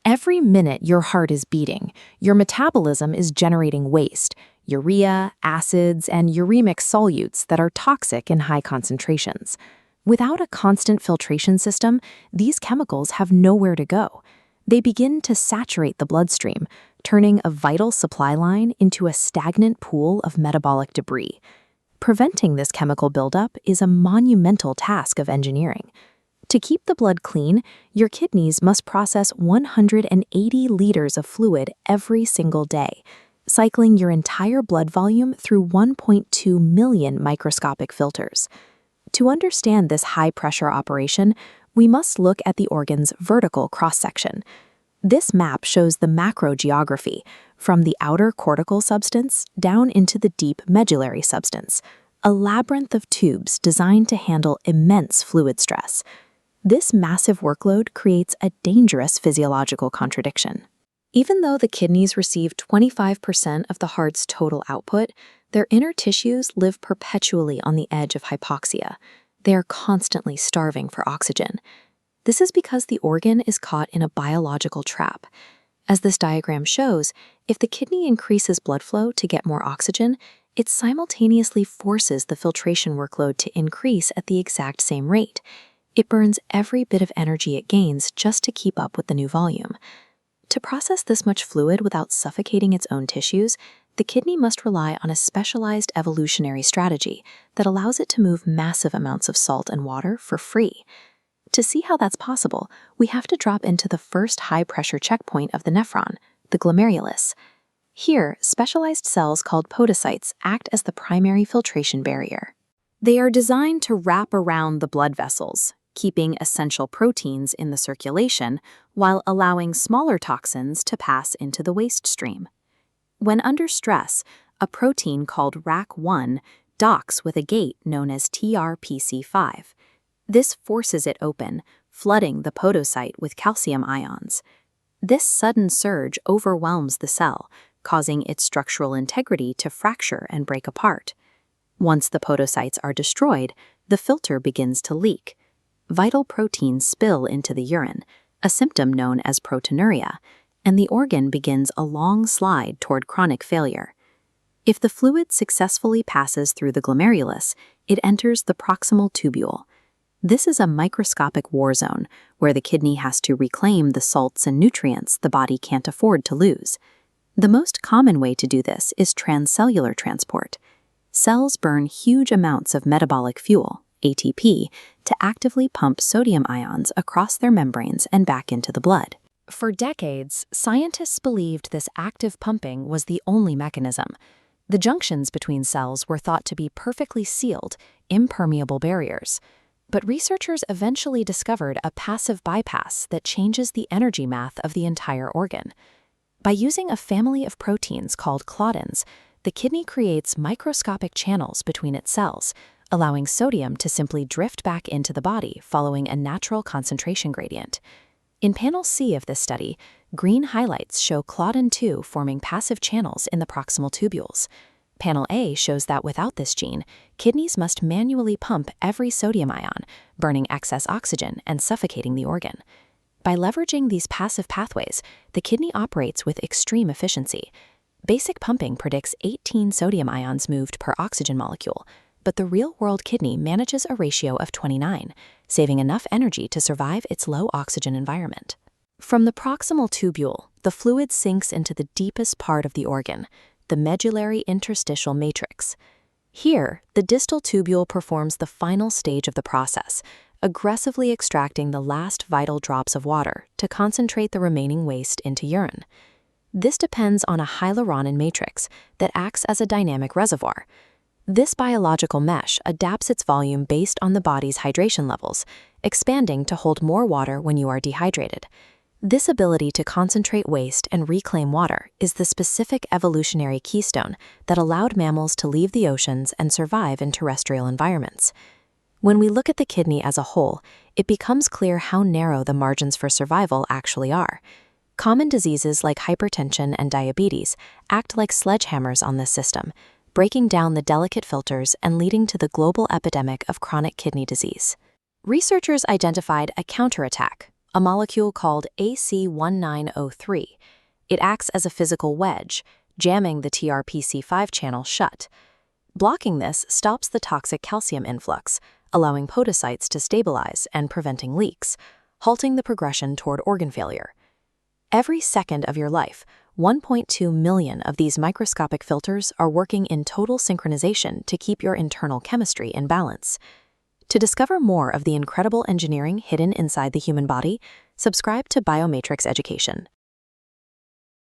Every minute your heart is beating, your metabolism is generating waste, urea, acids, and uremic solutes that are toxic in high concentrations. Without a constant filtration system, these chemicals have nowhere to go. They begin to saturate the bloodstream, turning a vital supply line into a stagnant pool of metabolic debris. Preventing this chemical buildup is a monumental task of engineering. To keep the blood clean, your kidneys must process 180 liters of fluid every single day, cycling your entire blood volume through 1.2 million microscopic filters. To understand this high-pressure operation, we must look at the organ's vertical cross-section. This map shows the macrogeography, from the outer cortical substance down into the deep medullary substance, a labyrinth of tubes designed to handle immense fluid stress. This massive workload creates a dangerous physiological contradiction. Even though the kidneys receive 25% of the heart's total output, their inner tissues live perpetually on the edge of hypoxia. They are constantly starving for oxygen. This is because the organ is caught in a biological trap. As this diagram shows, if the kidney increases blood flow to get more oxygen, it simultaneously forces the filtration workload to increase at the exact same rate. It burns every bit of energy it gains just to keep up with the new volume. To process this much fluid without suffocating its own tissues, the kidney must rely on a specialized evolutionary strategy that allows it to move massive amounts of salt and water for free. To see how that's possible, we have to drop into the first high-pressure checkpoint of the nephron, the glomerulus. Here, specialized cells called podocytes act as the primary filtration barrier. They are designed to wrap around the blood vessels, keeping essential proteins in the circulation while allowing smaller toxins to pass into the waste stream. When under stress, a protein called RAC1 docks with a gate known as TRPC5. This forces it open, flooding the podocyte with calcium ions. This sudden surge overwhelms the cell, causing its structural integrity to fracture and break apart. Once the podocytes are destroyed, the filter begins to leak. Vital proteins spill into the urine, a symptom known as proteinuria, and the organ begins a long slide toward chronic failure. If the fluid successfully passes through the glomerulus, it enters the proximal tubule. This is a microscopic war zone where the kidney has to reclaim the salts and nutrients the body can't afford to lose. The most common way to do this is transcellular transport. Cells burn huge amounts of metabolic fuel, ATP, to actively pump sodium ions across their membranes and back into the blood. For decades, scientists believed this active pumping was the only mechanism. The junctions between cells were thought to be perfectly sealed, impermeable barriers. But researchers eventually discovered a passive bypass that changes the energy math of the entire organ. By using a family of proteins called claudins, the kidney creates microscopic channels between its cells, allowing sodium to simply drift back into the body following a natural concentration gradient. In panel C of this study, green highlights show claudin 2 forming passive channels in the proximal tubules. Panel A shows that without this gene, kidneys must manually pump every sodium ion, burning excess oxygen and suffocating the organ. By leveraging these passive pathways, the kidney operates with extreme efficiency. Basic pumping predicts 18 sodium ions moved per oxygen molecule, but the real-world kidney manages a ratio of 29, saving enough energy to survive its low oxygen environment. From the proximal tubule, the fluid sinks into the deepest part of the organ, the medullary interstitial matrix. Here, the distal tubule performs the final stage of the process, aggressively extracting the last vital drops of water to concentrate the remaining waste into urine. This depends on a hyaluronan matrix that acts as a dynamic reservoir. This biological mesh adapts its volume based on the body's hydration levels, expanding to hold more water when you are dehydrated. This ability to concentrate waste and reclaim water is the specific evolutionary keystone that allowed mammals to leave the oceans and survive in terrestrial environments. When we look at the kidney as a whole, it becomes clear how narrow the margins for survival actually are. Common diseases like hypertension and diabetes act like sledgehammers on this system, breaking down the delicate filters and leading to the global epidemic of chronic kidney disease. Researchers identified a counterattack, a molecule called AC1903. It acts as a physical wedge, jamming the TRPC5 channel shut. Blocking this stops the toxic calcium influx, allowing podocytes to stabilize and preventing leaks, halting the progression toward organ failure. Every second of your life, 1.2 million of these microscopic filters are working in total synchronization to keep your internal chemistry in balance. To discover more of the incredible engineering hidden inside the human body, subscribe to BioMatrix Education.